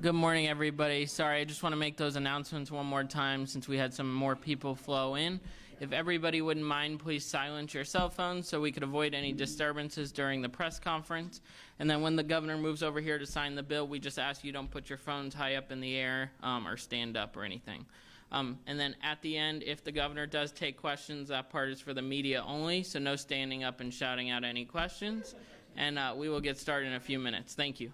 Good morning, everybody. Sorry, I just want to make those announcements one more time since we had some more people flow in. If everybody wouldn't mind, please silence your cell phones so we could avoid any disturbances during the press conference. And then when the governor moves over here to sign the bill, we just ask you don't put your phones high up in the air or stand up or anything. And then at the end, if the governor does take questions, that part is for the media only, so no standing up and shouting out any questions. And we will get started in a few minutes. Thank you.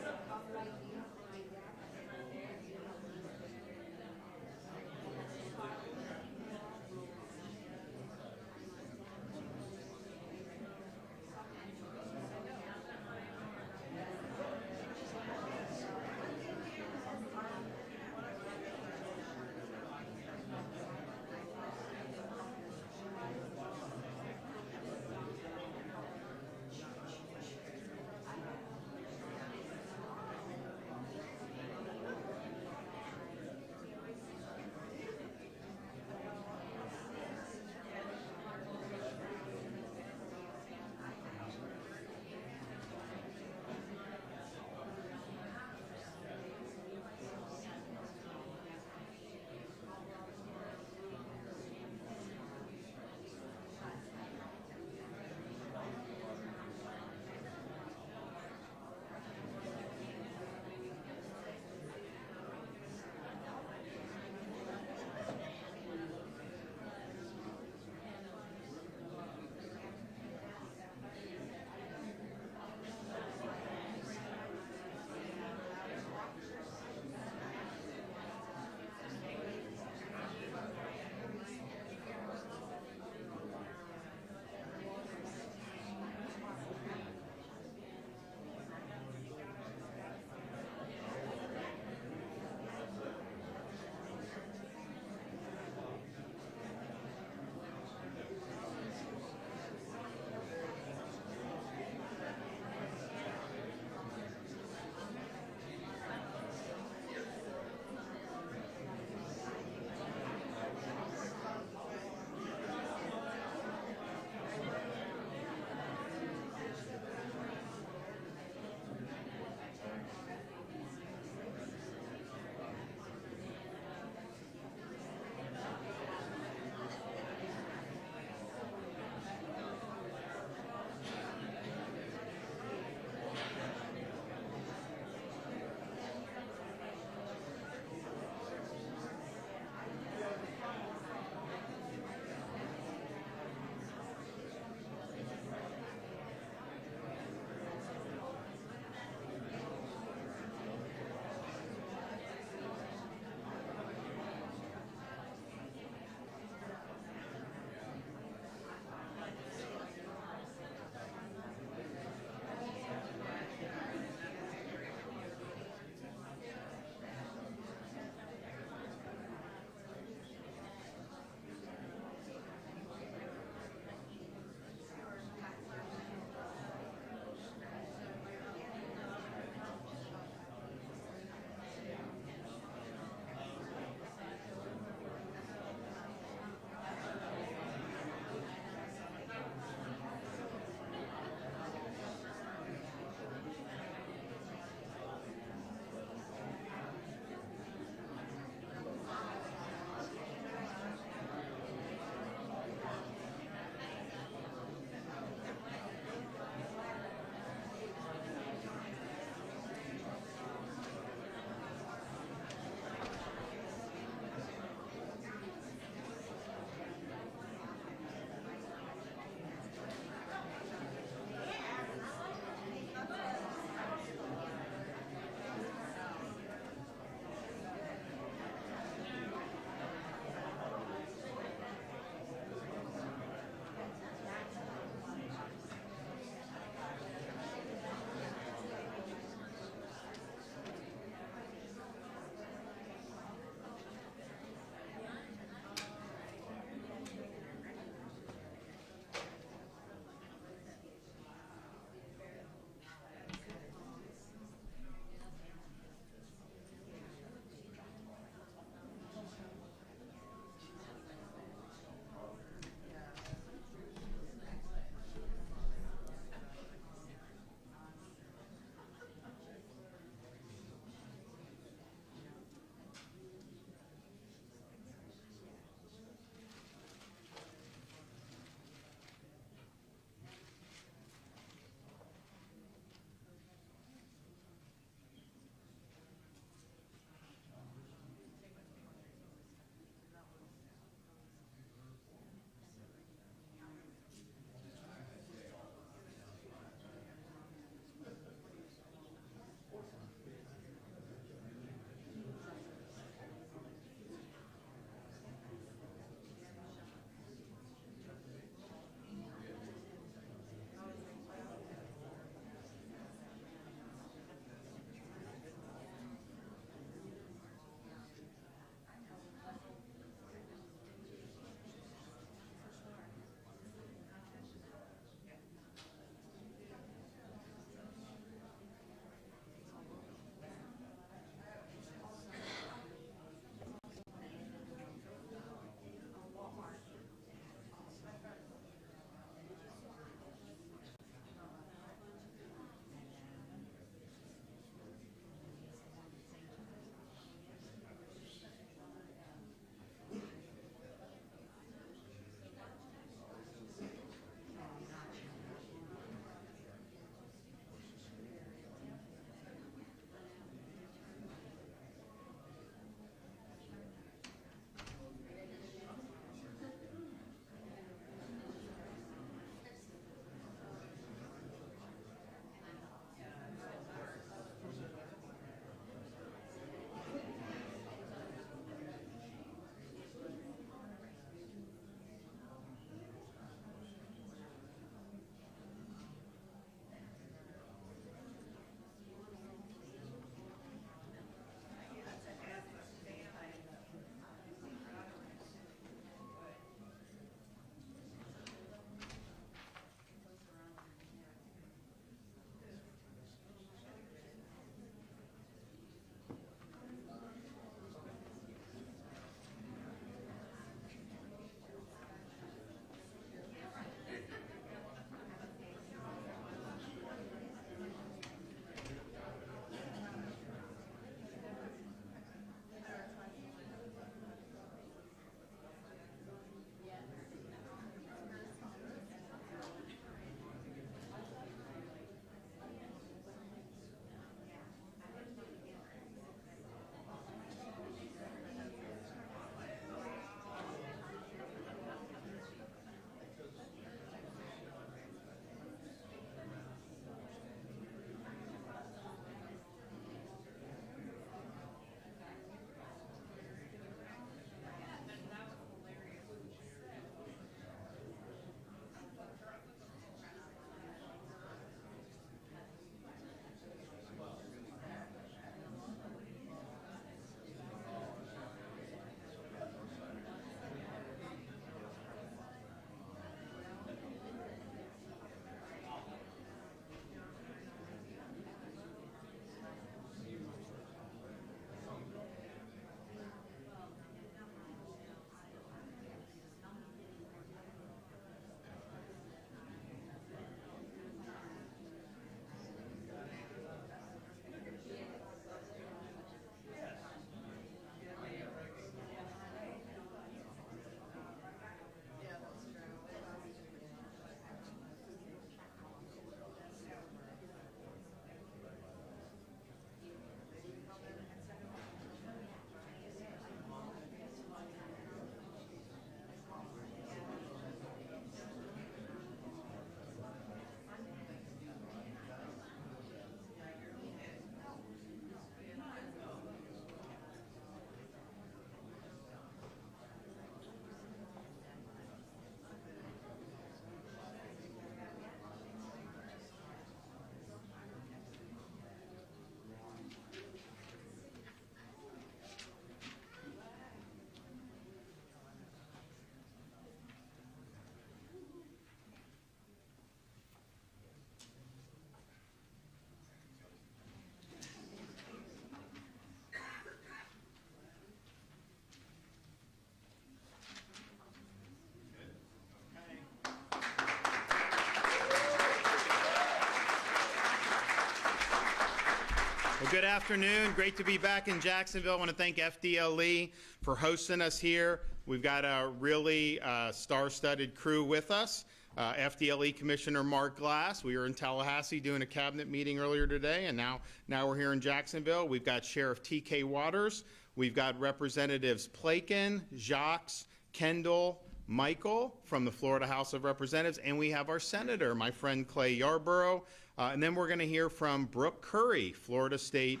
Well, good afternoon. Great to be back in Jacksonville. I want to thank FDLE for hosting us here. We've got a really star-studded crew with us. FDLE Commissioner Mark Glass. We were in Tallahassee doing a cabinet meeting earlier today, and now we're here in Jacksonville. We've got Sheriff T.K. Waters. We've got Representatives Plakin, Jacques, Kendall, Michael from the Florida House of Representatives, and we have our Senator, my friend Clay Yarborough. And then we're going to hear from Brooke Curry, Florida State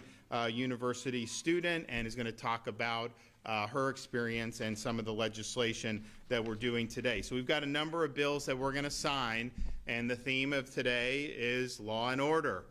University student, and is going to talk about her experience and some of the legislation that we're doing today. So we've got a number of bills that we're going to sign, and the theme of today is law and order.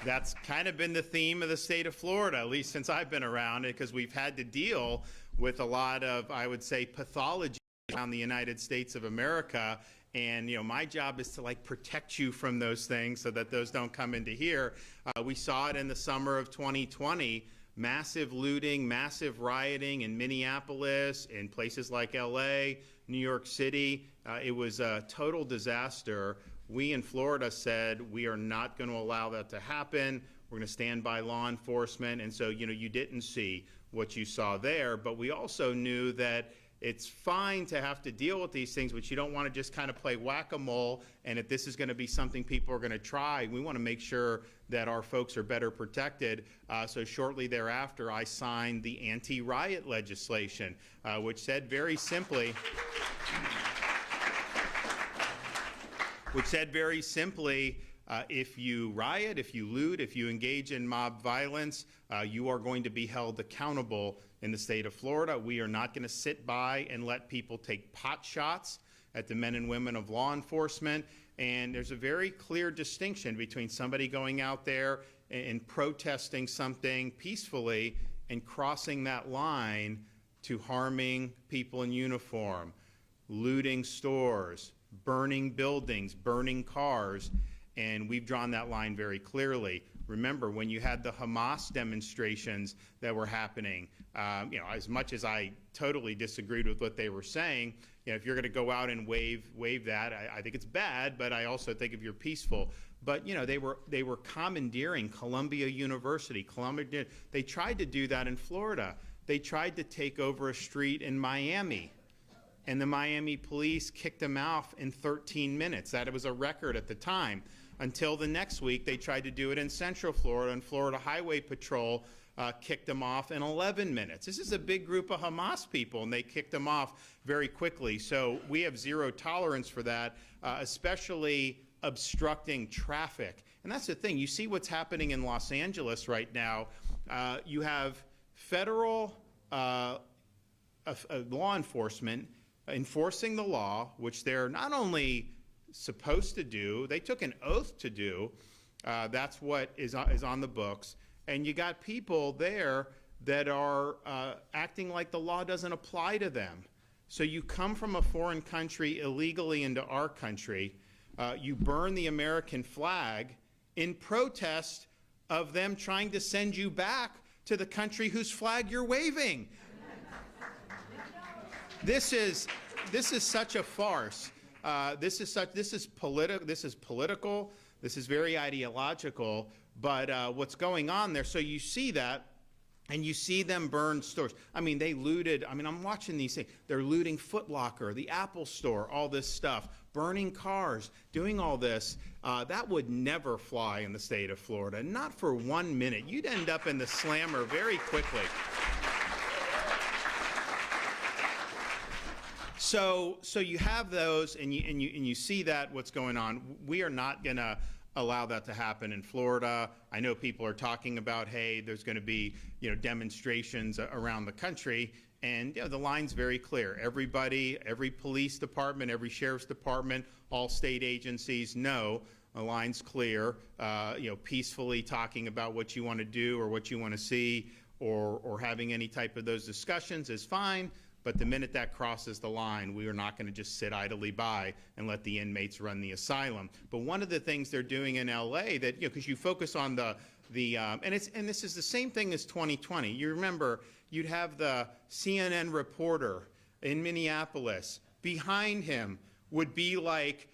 That's kind of been the theme of the state of Florida, at least since I've been around it, because we've had to deal with a lot of, I would say, pathology around the United States of America. And, you know, my job is to, like, protect you from those things so that those don't come into here. We saw it in the summer of 2020, massive looting, massive rioting in Minneapolis, in places like LA, New York City. It was a total disaster. We in Florida said we are not going to allow that to happen. We're going to stand by law enforcement. And so, you know, you didn't see what you saw there, but we also knew that it's fine to have to deal with these things, but you don't want to just kind of play whack-a-mole, and if this is going to be something people are going to try, we want to make sure that our folks are better protected. So shortly thereafter, I signed the anti-riot legislation, which said very simply, if you riot, if you loot, if you engage in mob violence, you are going to be held accountable in the state of Florida. We are not going to sit by and let people take pot shots at the men and women of law enforcement. And there's a very clear distinction between somebody going out there and protesting something peacefully and crossing that line to harming people in uniform, looting stores, burning buildings, burning cars. And we've drawn that line very clearly. Remember, when you had the Hamas demonstrations that were happening, you know, as much as I totally disagreed with what they were saying, you know, if you're going to go out and wave that, I think it's bad, but I also think if you're peaceful. But, you know, they were commandeering Columbia University. They tried to do that in Florida. They tried to take over a street in Miami, and the Miami police kicked them off in 13 minutes. That was a record at the time. Until the next week, they tried to do it in Central Florida, and Florida Highway Patrol kicked them off in 11 minutes. This is a big group of Hamas people, and they kicked them off very quickly. So we have zero tolerance for that, especially obstructing traffic. And that's the thing. You see what's happening in Los Angeles right now. You have federal law enforcement enforcing the law, which they're not only supposed to do, they took an oath to do. That's what is on the books. And you got people there that are acting like the law doesn't apply to them. So you come from a foreign country illegally into our country, you burn the American flag in protest of them trying to send you back to the country whose flag you're waving. This is such a farce. This is political. This is very ideological. But what's going on there? So you see that, and you see them burn stores. I mean, they looted. I mean, I'm watching these things. They're looting Foot Locker, the Apple Store, all this stuff, burning cars, doing all this. That would never fly in the state of Florida, not for 1 minute. You'd end up in the slammer very quickly. So you have those, and you see that what's going on. We are not going to allow that to happen in Florida. I know people are talking about, hey, there's going to be, you know, demonstrations around the country, and, you know, the line's very clear. Everybody, every police department, every sheriff's department, all state agencies know the line's clear. You know, peacefully talking about what you want to do or what you want to see, or having any type of those discussions is fine. But the minute that crosses the line, we are not going to just sit idly by and let the inmates run the asylum. But one of the things they're doing in LA that, you know, because you focus on and this is the same thing as 2020. You remember, you'd have the CNN reporter in Minneapolis. Behind him would be like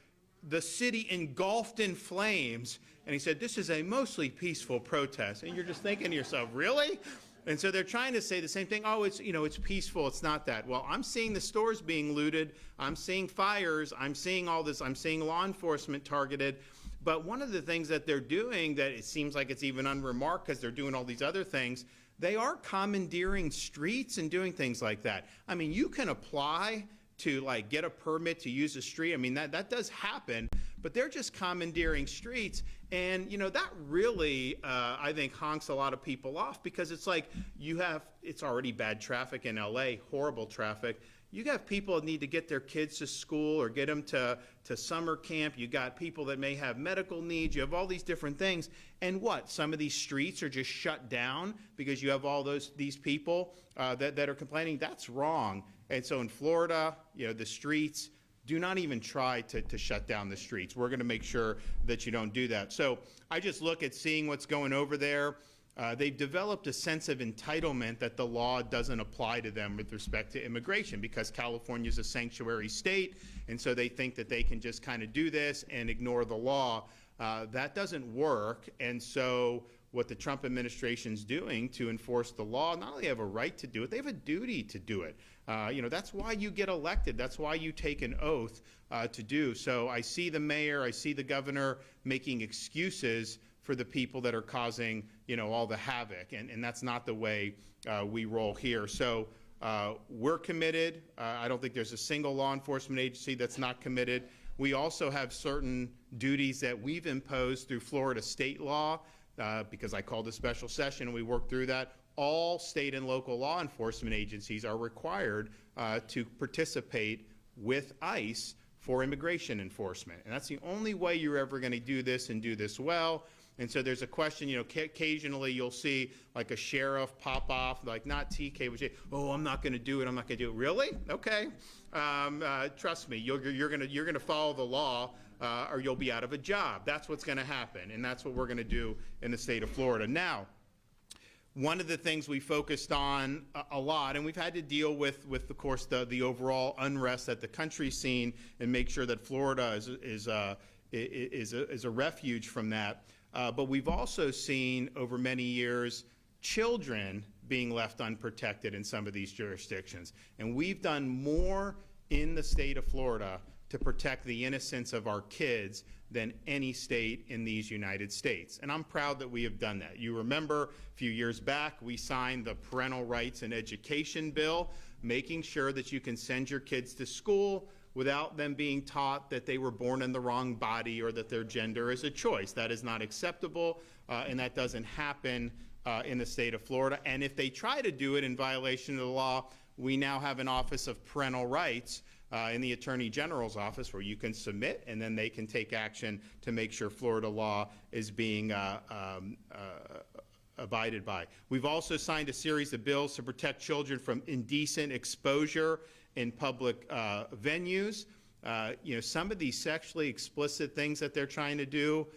the city engulfed in flames. And he said, this is a mostly peaceful protest. And you're just thinking to yourself, really? And so they're trying to say the same thing. Oh, it's, you know, it's peaceful. It's not that. Well, I'm seeing the stores being looted. I'm seeing fires. I'm seeing all this. I'm seeing law enforcement targeted. But one of the things that they're doing that it seems like it's even unremarked because they're doing all these other things, they are commandeering streets and doing things like that. I mean, you can apply to like get a permit to use a street. I mean, that does happen, but they're just commandeering streets. And, you know, that really, I think, honks a lot of people off because it's like it's already bad traffic in LA, horrible traffic. You have people that need to get their kids to school or get them to summer camp. You got people that may have medical needs. You have all these different things. And what? Some of these streets are just shut down because you have all these people that are complaining. That's wrong. And so in Florida, you know, the streets, do not even try to shut down the streets. We're going to make sure that you don't do that. So I just look at seeing what's going over there. They've developed a sense of entitlement that the law doesn't apply to them with respect to immigration because California is a sanctuary state, and so they think that they can just kind of do this and ignore the law. That doesn't work, and so what the Trump administration's doing to enforce the law, not only have a right to do it, they have a duty to do it. You know, that's why you get elected. That's why you take an oath to do. So I see the mayor, I see the governor making excuses for the people that are causing, you know, all the havoc, and that's not the way we roll here. So we're committed. I don't think there's a single law enforcement agency that's not committed. We also have certain duties that we've imposed through Florida state law because I called a special session and we worked through that. All state and local law enforcement agencies are required to participate with ICE for immigration enforcement. And that's the only way you're ever going to do this and do this well. And so there's a question, you know, occasionally you'll see like a sheriff pop off, like not TK, but say, oh, I'm not going to do it. I'm not going to do it. Really? Okay. Trust me, you're going to follow the law or you'll be out of a job. That's what's going to happen. And that's what we're going to do in the state of Florida. Now, one of the things we focused on a lot, and we've had to deal with of course, the overall unrest that the country's seen and make sure that Florida is a refuge from that. But we've also seen over many years children being left unprotected in some of these jurisdictions. And we've done more in the state of Florida to protect the innocence of our kids than any state in these United States. And I'm proud that we have done that. You remember a few years back, we signed the Parental Rights and Education Bill, making sure that you can send your kids to school without them being taught that they were born in the wrong body or that their gender is a choice. That is not acceptable, and that doesn't happen in the state of Florida. And if they try to do it in violation of the law, we now have an Office of Parental Rights in the Attorney General's office where you can submit and then they can take action to make sure Florida law is being abided by. We've also signed a series of bills to protect children from indecent exposure in public venues. You know, some of these sexually explicit things that they're trying to do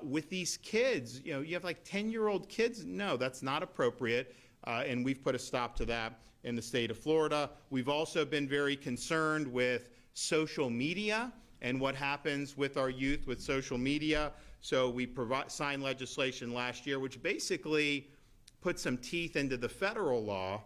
with these kids, you know, you have like 10-year-old kids. No, that's not appropriate, and we've put a stop to that in the state of Florida. We've also been very concerned with social media and what happens with our youth with social media. So we signed legislation last year which basically put some teeth into the federal law,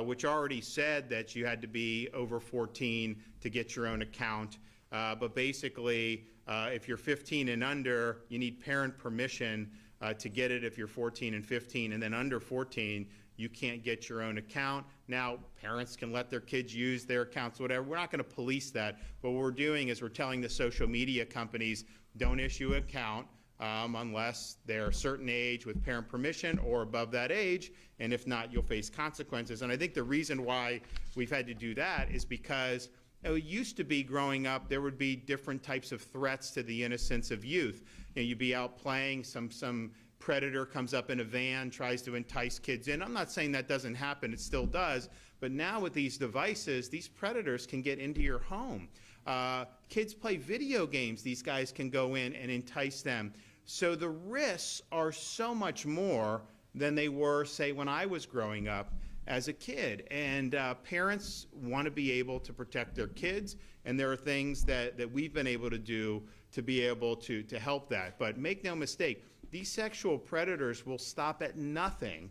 which already said that you had to be over 14 to get your own account. But basically, if you're 15 and under, you need parent permission to get it if you're 14 and 15, and then under 14, you can't get your own account. Now, parents can let their kids use their accounts, whatever. We're not going to police that. But what we're doing is we're telling the social media companies, don't issue an account unless they're a certain age with parent permission or above that age, and if not, you'll face consequences. And I think the reason why we've had to do that is because it used to be growing up, there would be different types of threats to the innocence of youth. You know, you'd be out playing, some predator comes up in a van, tries to entice kids in. I'm not saying that doesn't happen, it still does, but now with these devices, these predators can get into your home. Kids play video games, these guys can go in and entice them. So the risks are so much more than they were, say, when I was growing up as a kid. And parents want to be able to protect their kids, and there are things that we've been able to do to be able to help that. But make no mistake, these sexual predators will stop at nothing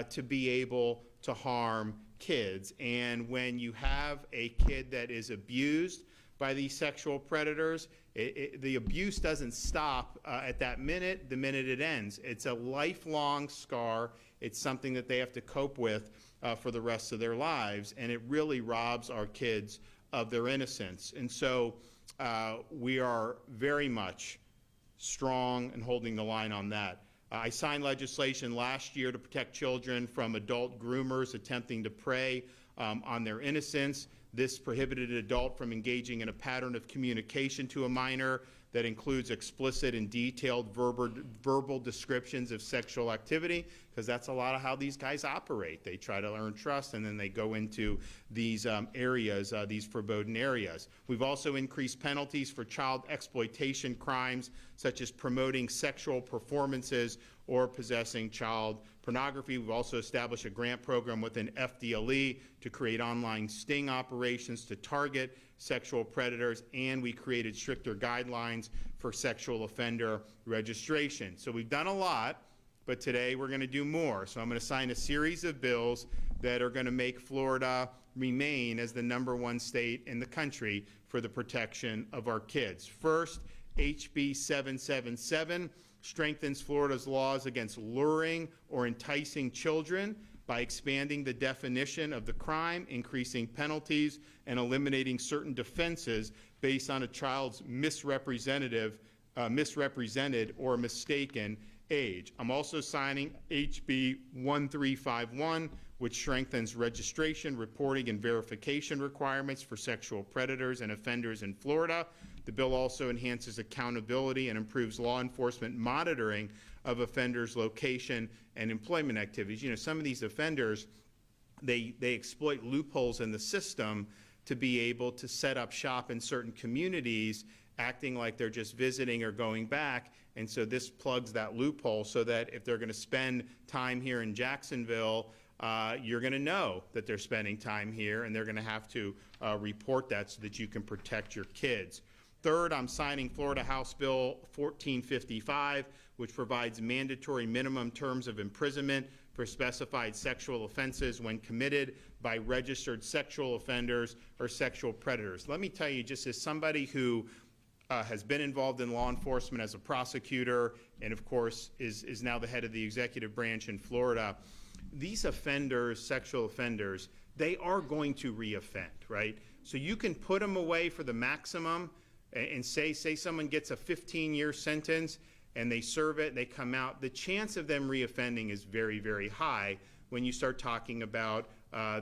to be able to harm kids. And when you have a kid that is abused by these sexual predators, the abuse doesn't stop at that minute, the minute it ends. It's a lifelong scar. It's something that they have to cope with for the rest of their lives, and it really robs our kids of their innocence. And so we are very much strong and holding the line on that. I signed legislation last year to protect children from adult groomers attempting to prey on their innocence. This prohibited an adult from engaging in a pattern of communication to a minor that includes explicit and detailed verbal descriptions of sexual activity, because that's a lot of how these guys operate. They try to earn trust, and then they go into these areas, these forbidden areas. We've also increased penalties for child exploitation crimes, such as promoting sexual performances or possessing child pornography. We've also established a grant program within FDLE to create online sting operations to target sexual predators, and we created stricter guidelines for sexual offender registration. So we've done a lot, but today we're going to do more. So I'm going to sign a series of bills that are going to make Florida remain as the #1 state in the country for the protection of our kids. First, HB 777 strengthens Florida's laws against luring or enticing children by expanding the definition of the crime, increasing penalties, and eliminating certain defenses based on a child's misrepresented or mistaken age. I'm also signing HB 1351, which strengthens registration, reporting, and verification requirements for sexual predators and offenders in Florida. The bill also enhances accountability and improves law enforcement monitoring of offenders' location and employment activities. You know, some of these offenders, they exploit loopholes in the system to be able to set up shop in certain communities, acting like they're just visiting or going back. And so this plugs that loophole so that if they're going to spend time here in Jacksonville, you're going to know that they're spending time here, and they're going to have to report that so that you can protect your kids. Third, I'm signing Florida House Bill 1455, which provides mandatory minimum terms of imprisonment for specified sexual offenses when committed by registered sexual offenders or sexual predators. Let me tell you, just as somebody who has been involved in law enforcement as a prosecutor and, of course, is now the head of the executive branch in Florida, these offenders, sexual offenders, they are going to reoffend, right? So you can put them away for the maximum and say someone gets a 15-year sentence and they serve it, they come out, the chance of them reoffending is very, very high when you start talking about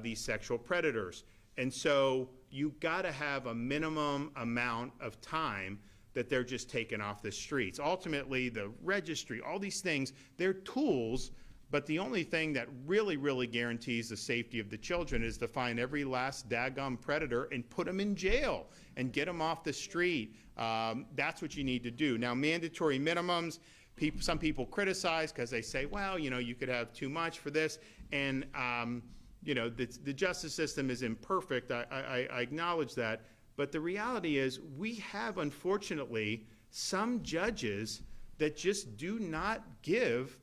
these sexual predators. And so you've got to have a minimum amount of time that they're just taken off the streets. Ultimately, the registry, all these things, they're tools, but the only thing that really, really guarantees the safety of the children is to find every last daggum predator and put them in jail and get them off the street. That's what you need to do. Now, mandatory minimums, some people criticize because they say, well, you know, you could have too much for this. And, you know, the justice system is imperfect. I acknowledge that. But the reality is we have, unfortunately, some judges that just do not give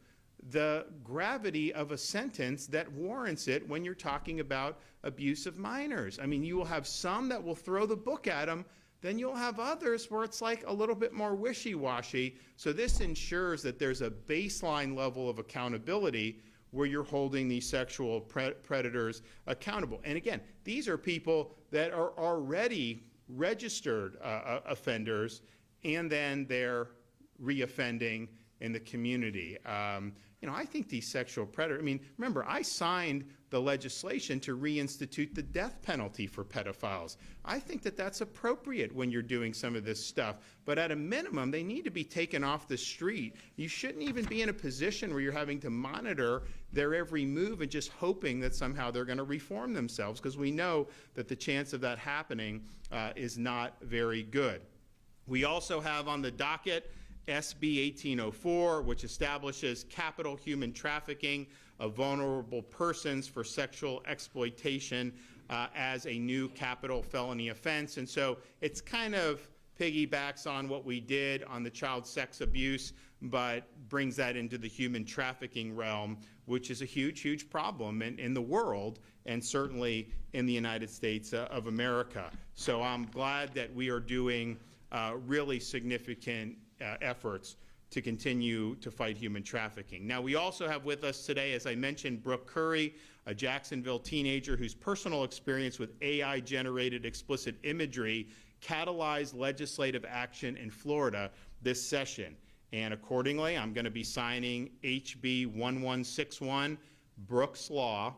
the gravity of a sentence that warrants it when you're talking about abuse of minors. I mean, you will have some that will throw the book at them, then you'll have others where it's like a little bit more wishy-washy. So this ensures that there's a baseline level of accountability where you're holding these sexual predators accountable. And again, these are people that are already registered offenders, and then they're reoffending in the community. You know, I think these sexual predators, I mean, remember, I signed the legislation to reinstitute the death penalty for pedophiles. I think that that's appropriate when you're doing some of this stuff. But at a minimum, they need to be taken off the street. You shouldn't even be in a position where you're having to monitor their every move and just hoping that somehow they're going to reform themselves, because we know that the chance of that happening is not very good. We also have on the docket SB 1804, which establishes capital human trafficking of vulnerable persons for sexual exploitation as a new capital felony offense. And so it's kind of piggybacks on what we did on the child sex abuse, but brings that into the human trafficking realm, which is a huge, huge problem in the world, and certainly in the United States of America. So I'm glad that we are doing really significant efforts to continue to fight human trafficking. Now, we also have with us today, as I mentioned, Brooke Curry, a Jacksonville teenager whose personal experience with AI-generated explicit imagery catalyzed legislative action in Florida this session. And accordingly, I'm going to be signing HB 1161, Brooke's Law,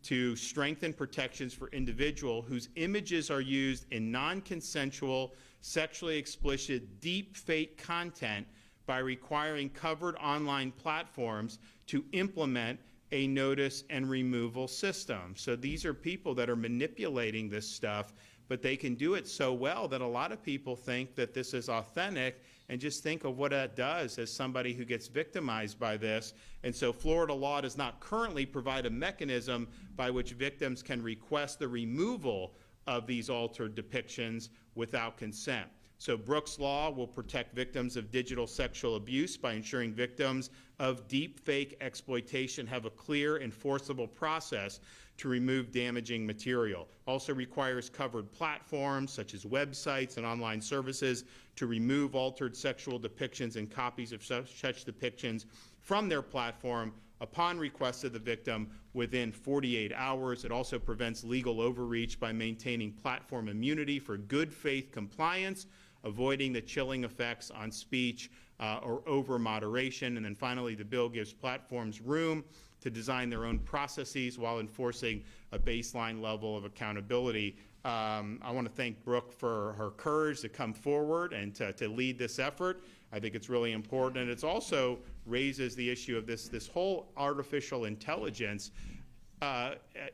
to strengthen protections for individuals whose images are used in non-consensual, sexually explicit, deep fake content by requiring covered online platforms to implement a notice and removal system. So these are people that are manipulating this stuff, but they can do it so well that a lot of people think that this is authentic, and just think of what that does as somebody who gets victimized by this. And so Florida law does not currently provide a mechanism by which victims can request the removal of these altered depictions without consent. So Brooke's Law will protect victims of digital sexual abuse by ensuring victims of deepfake exploitation have a clear, enforceable process to remove damaging material. Also requires covered platforms such as websites and online services to remove altered sexual depictions and copies of such depictions from their platform upon request of the victim within 48 hours. It also prevents legal overreach by maintaining platform immunity for good faith compliance, avoiding the chilling effects on speech or over moderation. And then finally, the bill gives platforms room to design their own processes while enforcing a baseline level of accountability. I want to thank Brooke for her courage to come forward and to lead this effort. I think it's really important, and it also raises the issue of this whole artificial intelligence.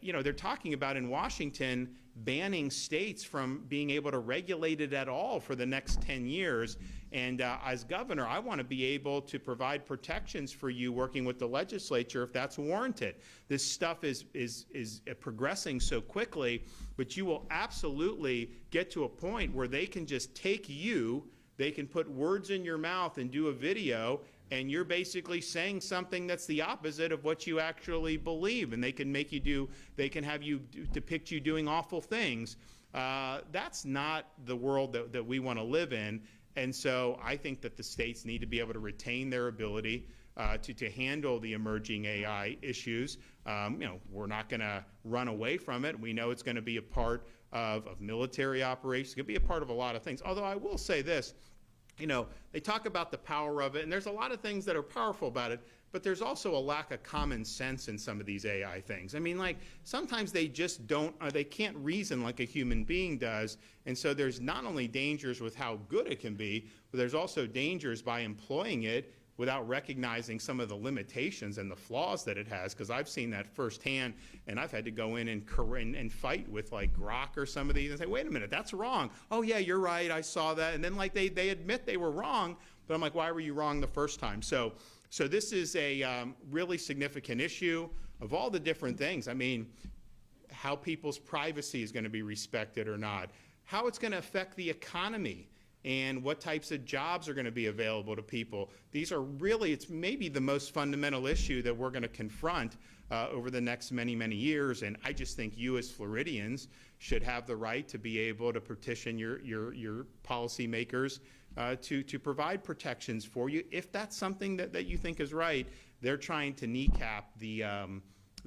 You know, they're talking about in Washington banning states from being able to regulate it at all for the next 10 years. And as governor, I want to be able to provide protections for you working with the legislature if that's warranted. This stuff is progressing so quickly, but you will absolutely get to a point where they can just take you, they can put words in your mouth and do a video, and you're basically saying something that's the opposite of what you actually believe, and they can make you do, they can have you depict you doing awful things. That's not the world that we want to live in, and so I think that the states need to be able to retain their ability to handle the emerging AI issues. You know, we're not going to run away from it. We know it's going to be a part of military operations. It's going to be a part of a lot of things. Although I will say this, you know, they talk about the power of it, and there's a lot of things that are powerful about it, but there's also a lack of common sense in some of these AI things. I mean, like, sometimes they just don't, they can't reason like a human being does, and so there's not only dangers with how good it can be, but there's also dangers by employing it without recognizing some of the limitations and the flaws that it has, because I've seen that firsthand, and I've had to go in and fight with like Grok or some of these and say, wait a minute, that's wrong. Oh yeah, you're right, I saw that. And then like they admit they were wrong, but I'm like, why were you wrong the first time? So this is a really significant issue of all the different things. I mean, how people's privacy is going to be respected or not, how it's going to affect the economy, and what types of jobs are going to be available to people. These are really, it's maybe the most fundamental issue that we're going to confront over the next many, many years. And I just think you as Floridians should have the right to be able to petition your policymakers to provide protections for you. If that's something that you think is right, they're trying to kneecap the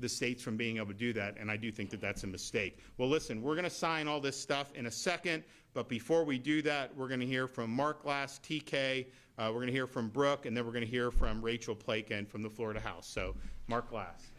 states from being able to do that, and I do think that that's a mistake. Well, listen, we're going to sign all this stuff in a second, but before we do that, we're going to hear from Mark Glass, TK, we're going to hear from Brooke, and then we're going to hear from Rachel Plakin from the Florida House. So, Mark Glass.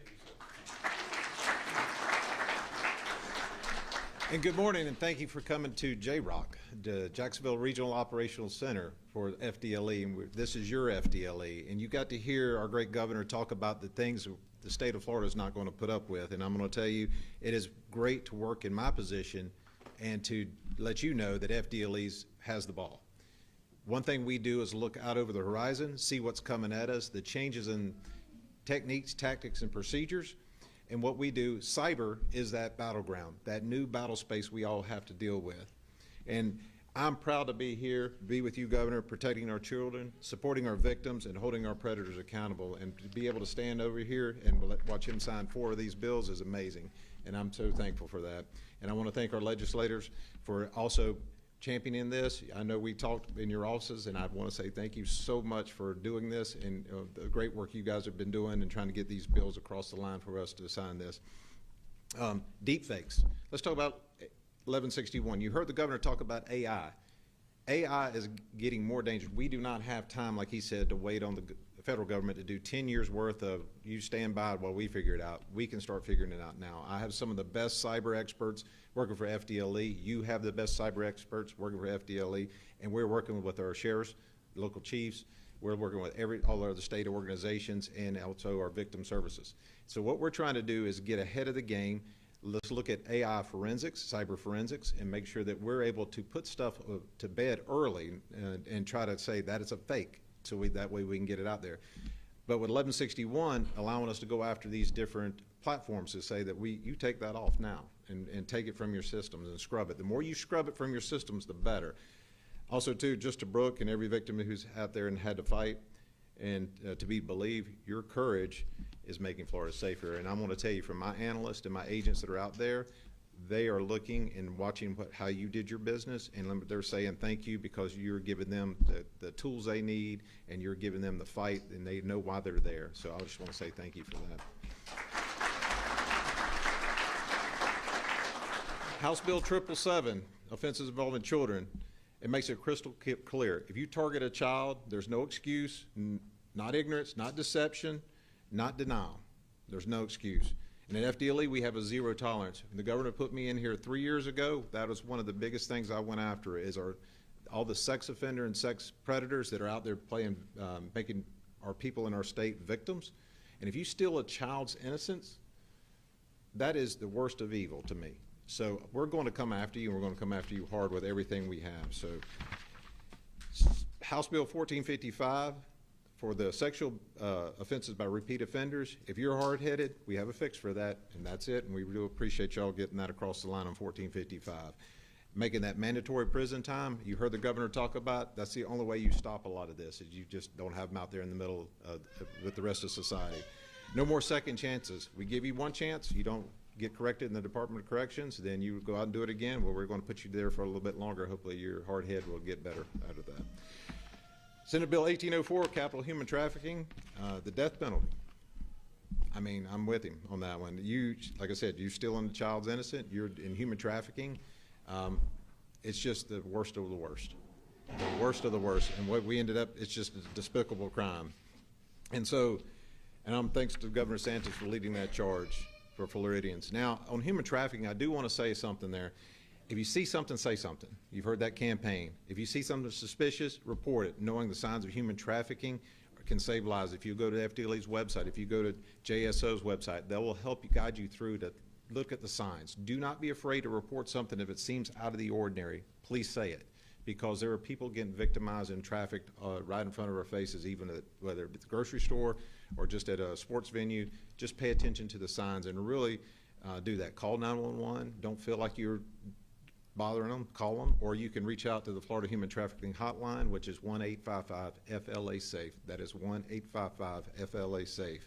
And good morning, and thank you for coming to JROC, the Jacksonville Regional Operational Center for FDLE. And this is your FDLE, and you got to hear our great governor talk about the things the state of Florida is not going to put up with. And I'm going to tell you, it is great to work in my position and to let you know that FDLE has the ball. One thing we do is look out over the horizon, see what's coming at us, the changes in techniques, tactics, and procedures. And what we do, cyber is that battleground, that new battle space we all have to deal with. And I'm proud to be here, be with you, Governor, protecting our children, supporting our victims, and holding our predators accountable. And to be able to stand over here and watch him sign 4 of these bills is amazing. And I'm so thankful for that. And I want to thank our legislators for also championing this. I know we talked in your offices, and I want to say thank you so much for doing this and the great work you guys have been doing and trying to get these bills across the line for us to sign this. Deep fakes. Let's talk about 1161. You heard the governor talk about AI. AI is getting more dangerous. We do not have time, like he said, to wait on the federal government to do 10 years worth of you stand by while we figure it out. We can start figuring it out now. I have some of the best cyber experts working for FDLE. You have the best cyber experts working for FDLE, and we're working with our sheriffs, local chiefs. We're working with all other state organizations and also our victim services. So what we're trying to do is get ahead of the game. Let's look at AI forensics, cyber forensics, and make sure that we're able to put stuff to bed early and try to say that it's a fake, so that way we can get it out there. But with 1161 allowing us to go after these different platforms to say that you take that off now and take it from your systems and scrub it. The more you scrub it from your systems, the better. Also, too, just to Brooke and every victim who's out there and had to fight and to be believed, your courage is making Florida safer. And I want to tell you, from my analysts and my agents that are out there, they are looking and watching how you did your business, and they're saying thank you because you're giving them the tools they need, and you're giving them the fight, and they know why they're there. So I just want to say thank you for that. House Bill 777, offenses involving children, it makes it crystal clear. If you target a child, there's no excuse, not ignorance, not deception, not denial. There's no excuse. And at FDLE, we have a zero tolerance. When the governor put me in here 3 years ago, that was one of the biggest things I went after, is all the sex offender and sex predators that are out there making our people in our state victims. And if you steal a child's innocence, that is the worst of evil to me. So we're going to come after you, and we're going to come after you hard with everything we have. So House Bill 1455, for the sexual offenses by repeat offenders, if you're hard-headed, we have a fix for that, and that's it. And we do appreciate y'all getting that across the line on 1455. Making that mandatory prison time, you heard the governor talk about, that's the only way you stop a lot of this, is you just don't have them out there in the middle with the rest of society. No more second chances. We give you one chance, you don't get corrected in the Department of Corrections, then you go out and do it again. Well, we're going to put you there for a little bit longer. Hopefully your hard head will get better out of that. Senate Bill 1804, capital human trafficking, the death penalty. I mean, I'm with him on that one. Like I said, you're stealing the child's innocent, you're in human trafficking. It's just the worst of the worst. The worst of the worst. And what we ended up, it's just a despicable crime. And so, thanks to Governor DeSantis for leading that charge for Floridians. Now, on human trafficking, I do want to say something there. If you see something, say something. You've heard that campaign. If you see something suspicious, report it. Knowing the signs of human trafficking can save lives. If you go to FDLE's website, if you go to JSO's website, they will help you, guide you through to look at the signs. Do not be afraid to report something if it seems out of the ordinary. Please say it, because there are people getting victimized and trafficked right in front of our faces, even whether it's at the grocery store or just at a sports venue. Just pay attention to the signs and really do that. Call 911. Don't feel like you're bothering them, call them, or you can reach out to the Florida Human Trafficking Hotline, which is 1-855-FLA-SAFE. That is 1-855-FLA-SAFE.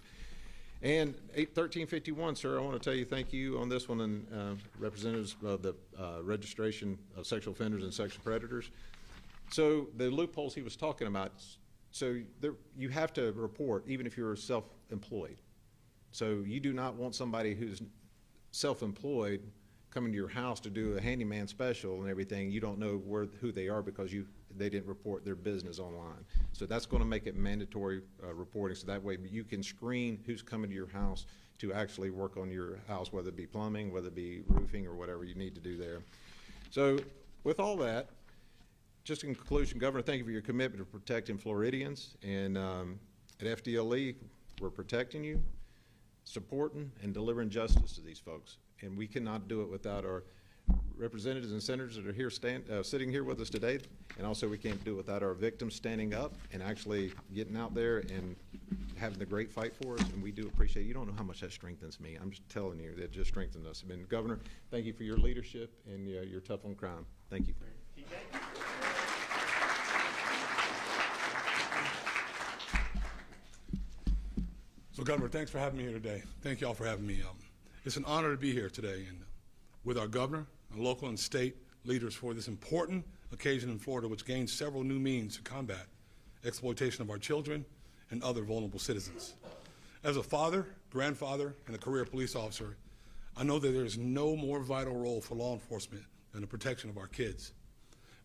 And 1351, sir, I want to tell you thank you on this one, and representatives of the registration of sexual offenders and sexual predators. So the loopholes he was talking about, so you have to report even if you're self-employed. So you do not want somebody who's self-employed coming to your house to do a handyman special and everything. You don't know who they are because they didn't report their business online. So that's going to make it mandatory reporting, so that way you can screen who's coming to your house to actually work on your house, whether it be plumbing, whether it be roofing, or whatever you need to do there. So with all that, just in conclusion, Governor, thank you for your commitment to protecting Floridians. And at FDLE, we're protecting you, supporting, and delivering justice to these folks. And we cannot do it without our representatives and senators that are here sitting here with us today. And also, we can't do it without our victims standing up and actually getting out there and having the great fight for us. And we do appreciate it. You don't know how much that strengthens me. I'm just telling you, that just strengthens us. And Governor, thank you for your leadership and you're tough on crime. Thank you. So, Governor, thanks for having me here today. Thank you all for having me. It's an honor to be here today and with our governor and local and state leaders for this important occasion in Florida, which gains several new means to combat exploitation of our children and other vulnerable citizens. As a father, grandfather, and a career police officer, I know that there is no more vital role for law enforcement than the protection of our kids.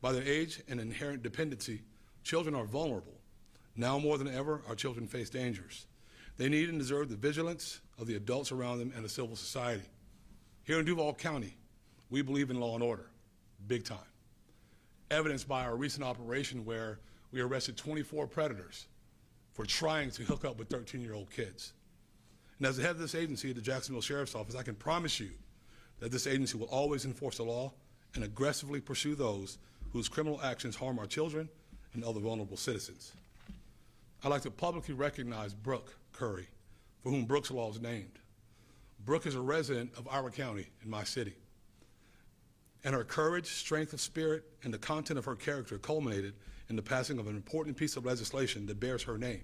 By their age and inherent dependency, children are vulnerable. Now more than ever, our children face dangers. They need and deserve the vigilance of the adults around them and the civil society. Here in Duval County, we believe in law and order, big time. Evidenced by our recent operation where we arrested 24 predators for trying to hook up with 13-year-old kids. And as the head of this agency at the Jacksonville Sheriff's Office, I can promise you that this agency will always enforce the law and aggressively pursue those whose criminal actions harm our children and other vulnerable citizens. I'd like to publicly recognize Brooke Curry, for whom Brooks Law is named. Brooke is a resident of our county in my city. And her courage, strength of spirit, and the content of her character culminated in the passing of an important piece of legislation that bears her name.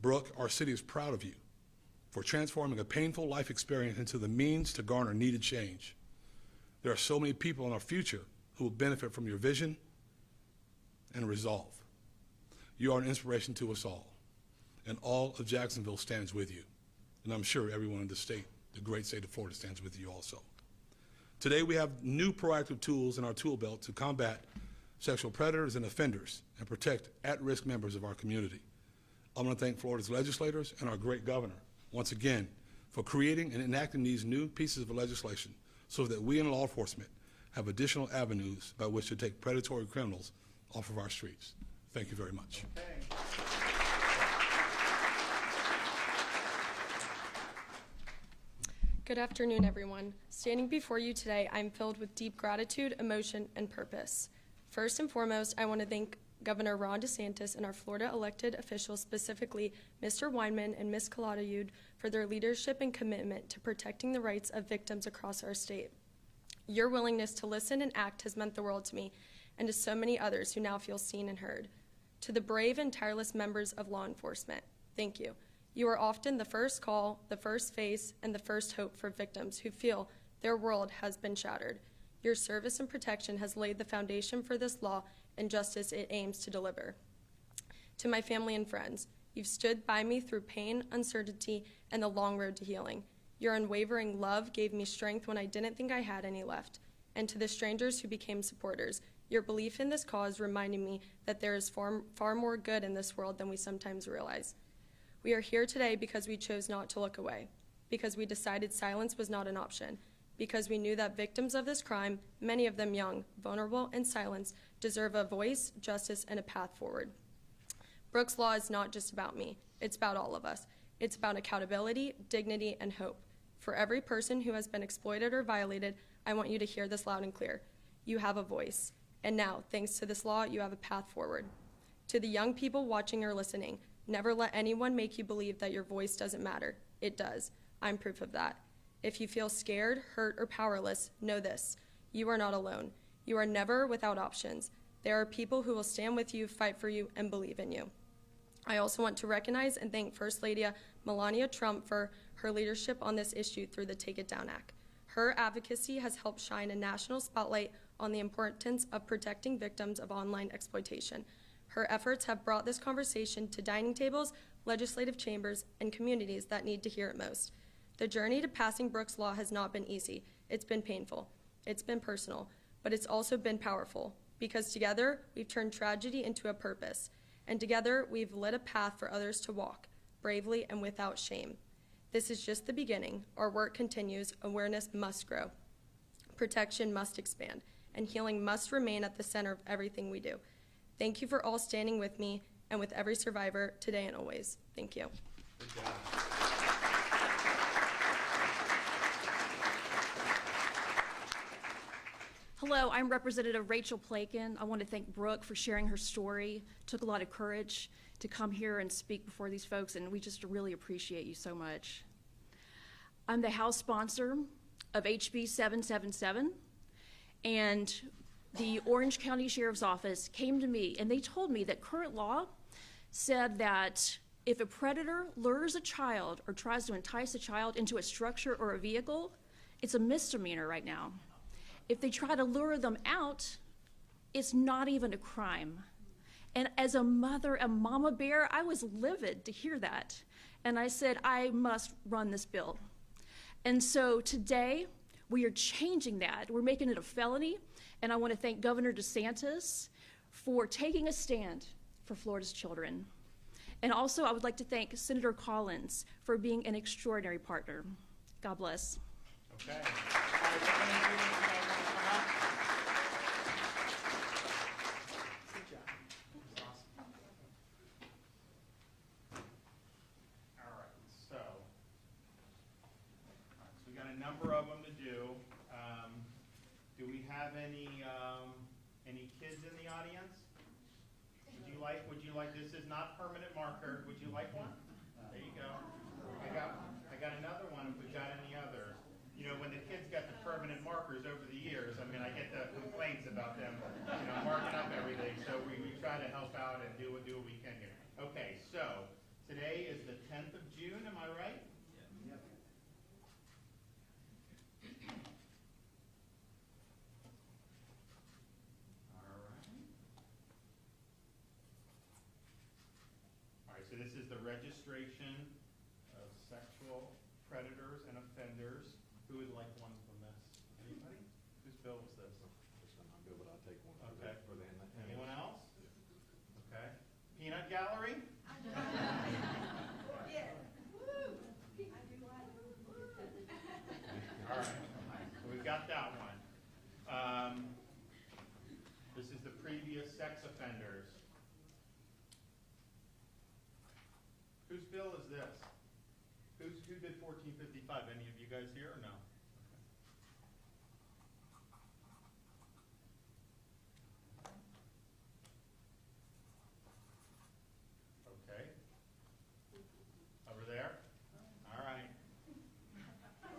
Brooke, our city is proud of you for transforming a painful life experience into the means to garner needed change. There are so many people in our future who will benefit from your vision and resolve. You are an inspiration to us all, and all of Jacksonville stands with you. And I'm sure everyone in the state, the great state of Florida, stands with you also. Today we have new proactive tools in our tool belt to combat sexual predators and offenders and protect at-risk members of our community. I'm going to thank Florida's legislators and our great governor once again for creating and enacting these new pieces of legislation so that we in law enforcement have additional avenues by which to take predatory criminals off of our streets. Thank you very much. Good afternoon, everyone. Standing before you today, I'm filled with deep gratitude, emotion, and purpose. First and foremost, I want to thank Governor Ron DeSantis and our Florida elected officials, specifically Mr. Weinman and Ms. Calatayud, for their leadership and commitment to protecting the rights of victims across our state. Your willingness to listen and act has meant the world to me and to so many others who now feel seen and heard. To the brave and tireless members of law enforcement, thank you. You are often the first call, the first face, and the first hope for victims who feel their world has been shattered. Your service and protection has laid the foundation for this law and justice it aims to deliver. To my family and friends, you've stood by me through pain, uncertainty, and the long road to healing. Your unwavering love gave me strength when I didn't think I had any left. And to the strangers who became supporters, your belief in this cause reminded me that there is far more good in this world than we sometimes realize. We are here today because we chose not to look away, because we decided silence was not an option, because we knew that victims of this crime, many of them young, vulnerable, and silenced, deserve a voice, justice, and a path forward. Brooks Law is not just about me. It's about all of us. It's about accountability, dignity, and hope. For every person who has been exploited or violated, I want you to hear this loud and clear. You have a voice. And now, thanks to this law, you have a path forward. To the young people watching or listening, never let anyone make you believe that your voice doesn't matter. It does. I'm proof of that. If you feel scared, hurt, or powerless, know this. You are not alone. You are never without options. There are people who will stand with you, fight for you, and believe in you. I also want to recognize and thank First Lady Melania Trump for her leadership on this issue through the Take It Down Act. Her advocacy has helped shine a national spotlight on the importance of protecting victims of online exploitation. Her efforts have brought this conversation to dining tables, legislative chambers, and communities that need to hear it most. The journey to passing Brooks Law has not been easy. It's been painful. It's been personal, but it's also been powerful because together we've turned tragedy into a purpose, and together we've lit a path for others to walk, bravely and without shame. This is just the beginning. Our work continues. Awareness must grow. Protection must expand, and healing must remain at the center of everything we do. Thank you for all standing with me and with every survivor today and always. Thank you. Good job. Hello, I'm Representative Rachel Plakin. I want to thank Brooke for sharing her story. It took a lot of courage to come here and speak before these folks, and we just really appreciate you so much. I'm the House sponsor of HB 777, and the Orange County Sheriff's Office came to me, and they told me that current law said that if a predator lures a child or tries to entice a child into a structure or a vehicle, it's a misdemeanor right now. If they try to lure them out, it's not even a crime. And as a mother, a mama bear, I was livid to hear that. And I said, I must run this bill. And so today, we are changing that. We're making it a felony. And I want to thank Governor DeSantis for taking a stand for Florida's children. And also, I would like to thank Senator Collins for being an extraordinary partner. God bless. Okay. Number of them to do. Do we have any kids in the audience? Would you like, this is not permanent marker. Would you like one? There you go. I got another one if we got any others. You know, when the kids got the permanent markers over the years, I mean, I get the complaints about them, marking up everything. So we try to help out and do what we can here. Okay, so today is the 10th of June, am I right? So this is the registration of sexual predators and offenders. Who would like one from this? Anybody? Whose bill was this? This one I'm good, but I'll take one. Okay. For the Anyone else? Okay. Peanut gallery? Yeah. Woo! All right. So we've got that one. This is the previous sex offenders. Whose bill is this? Who did 1455? Any of you guys here or no? Okay. Over there? All right. All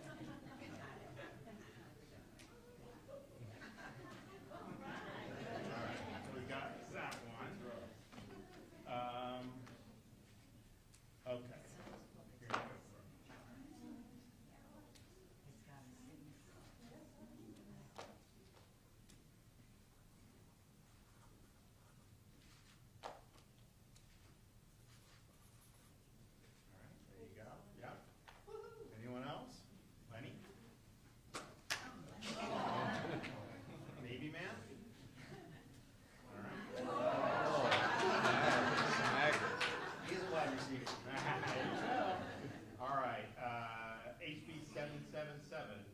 right. So we got that one. Okay. Anyone else? Lenny? Navy man? All right. He's a wide receiver. All right. HB 777.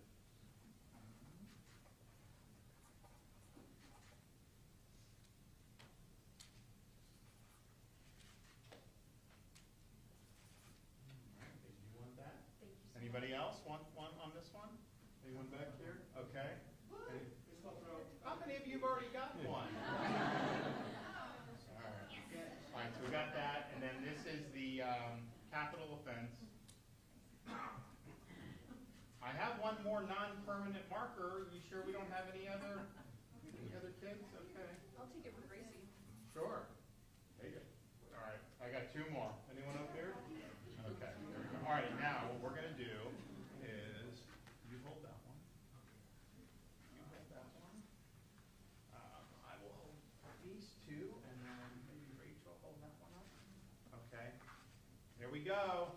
Anybody else want one on this one? Anyone back here? Okay. How many of you have already got one? All right, so we got that, and then this is the capital offense. I have one more non-permanent marker. You sure we don't have any other kids? Okay. I'll take it for Gracie. Sure. There you go. All right, I got two more. Anyone up here? Okay, there we go. All right, now what we're going to do is, you hold that one. You hold that one. I will hold these two, and then maybe Rachel hold that one up. Okay. Here we go.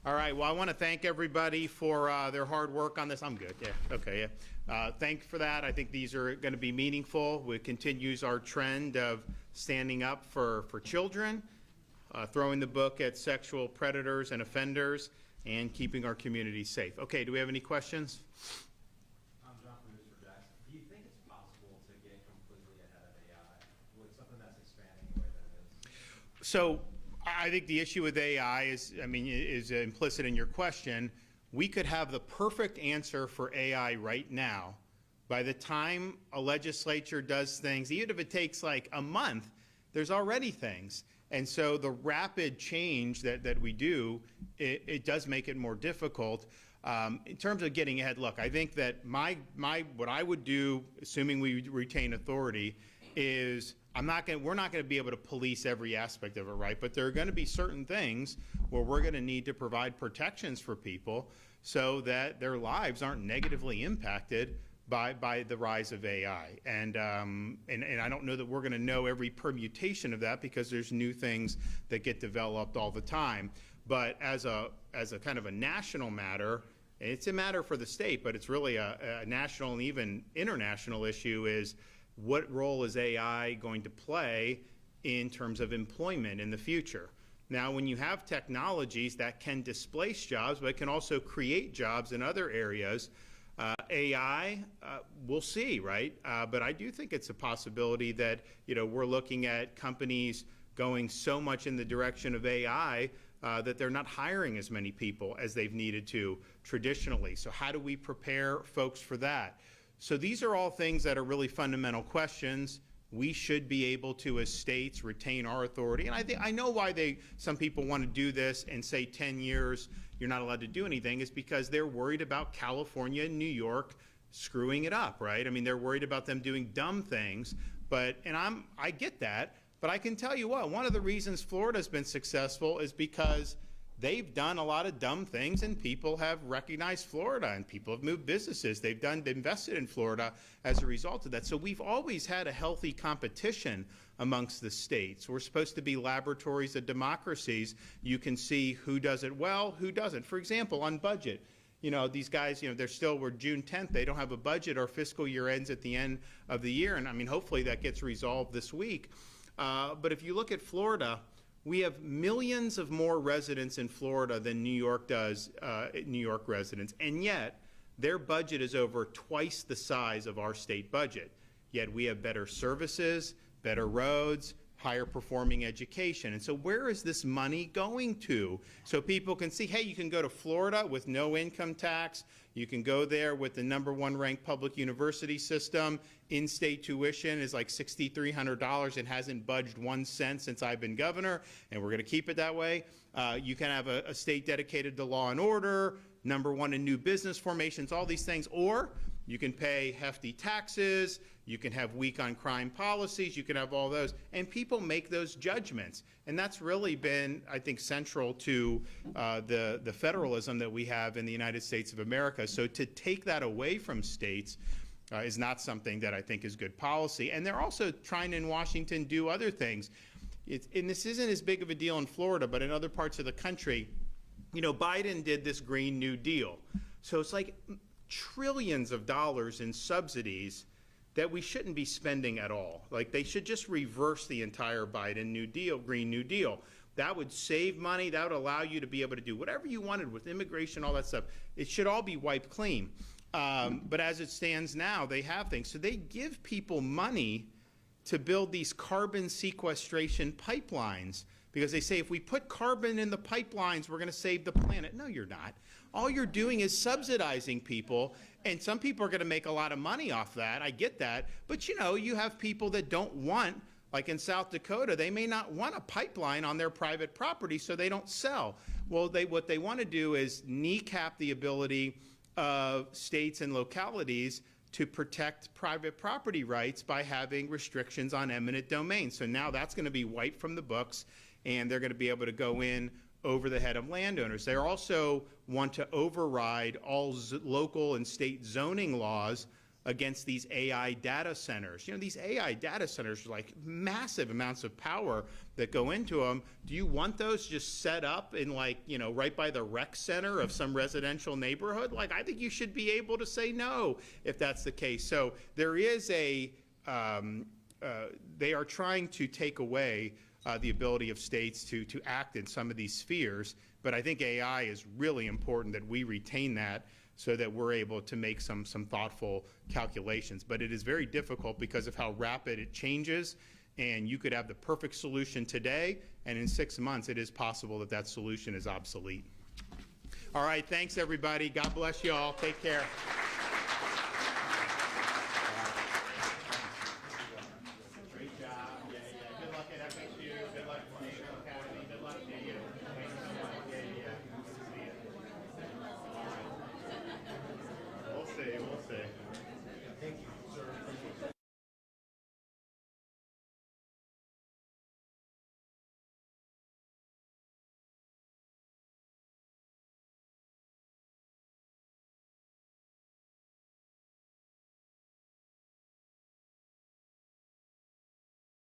All right, well, I want to thank everybody for their hard work on this. I'm good, yeah, okay, yeah. Thanks for that. I think these are going to be meaningful. It continues our trend of standing up for children, throwing the book at sexual predators and offenders, and keeping our community safe. Okay, do we have any questions? I'm John from Mr. Jackson. Do you think it's possible to get completely ahead of AI with something that's expanding the way that it is? So I think the issue with AI is implicit in your question. We could have the perfect answer for AI right now. By the time a legislature does things, even if it takes like a month, there's already things. And so the rapid change that we do, it does make it more difficult. In terms of getting ahead, look, I think that what I would do, assuming we retain authority, is we're not going to be able to police every aspect of it, right? But there are going to be certain things where we're going to need to provide protections for people so that their lives aren't negatively impacted by the rise of AI. And I don't know that we're going to know every permutation of that because there's new things that get developed all the time. But as a kind of a national matter, it's a matter for the state, but it's really a national and even international issue is what role is AI going to play in terms of employment in the future? Now, when you have technologies that can displace jobs, but can also create jobs in other areas, AI, we'll see, right? But I do think it's a possibility that, we're looking at companies going so much in the direction of AI that they're not hiring as many people as they've needed to traditionally. So how do we prepare folks for that? So these are all things that are really fundamental questions. We should be able to, as states, retain our authority. And I know why some people want to do this and say 10 years you're not allowed to do anything is because they're worried about California and New York screwing it up, right? I mean, they're worried about them doing dumb things. I get that, but I can tell you what, one of the reasons Florida's been successful is because they've done a lot of dumb things and people have recognized Florida and people have moved businesses. They've invested in Florida as a result of that. So we've always had a healthy competition amongst the states. We're supposed to be laboratories of democracies. You can see who does it well, who doesn't. For example, on budget, these guys, we're June 10th. They don't have a budget. Our fiscal year ends at the end of the year. And I mean, hopefully that gets resolved this week. But if you look at Florida, we have millions of more residents in Florida than New York does, New York residents, and yet their budget is over twice the size of our state budget. Yet we have better services, better roads, higher performing education. And so where is this money going to? So people can see, hey, you can go to Florida with no income tax. You can go there with the #1 ranked public university system. In-state tuition is like $6,300. It hasn't budged 1 cent since I've been governor, and we're going to keep it that way. You can have a state dedicated to law and order, #1 in new business formations, all these things. Or you can pay hefty taxes. You can have weak on crime policies. You can have all those. And people make those judgments. And that's really been, I think, central to the federalism that we have in the United States of America. So to take that away from states is not something that I think is good policy. And they're also trying in Washington do other things. And this isn't as big of a deal in Florida, but in other parts of the country, Biden did this Green New Deal. So it's like trillions of dollars in subsidies that we shouldn't be spending at all. Like they should just reverse the entire Biden New Deal, Green New Deal. That would save money. That would allow you to be able to do whatever you wanted with immigration, all that stuff. It should all be wiped clean. But as it stands now, they have things. So they give people money to build these carbon sequestration pipelines because they say if we put carbon in the pipelines, we're going to save the planet. No, you're not. All you're doing is subsidizing people, and some people are going to make a lot of money off that. I get that. But, you have people that don't want, like in South Dakota, they may not want a pipeline on their private property, so they don't sell. Well, what they want to do is kneecap the ability of states and localities to protect private property rights by having restrictions on eminent domain. So now that's going to be wiped from the books, and they're going to be able to go in over the head of landowners. They also want to override all local and state zoning laws against these AI data centers. You know, these AI data centers are like massive amounts of power that go into them. Do you want those just set up in, like, you know, right by the rec center of some residential neighborhood? Like, I think you should be able to say no if that's the case. So there is a, they are trying to take away the ability of states to act in some of these spheres, but I think AI is really important that we retain that so that we're able to make some thoughtful calculations. But it is very difficult because of how rapid it changes, and you could have the perfect solution today, and in 6 months it is possible that that solution is obsolete. All right, thanks everybody. God bless you all. Take care. Great job. Yeah. Good luck at FSU.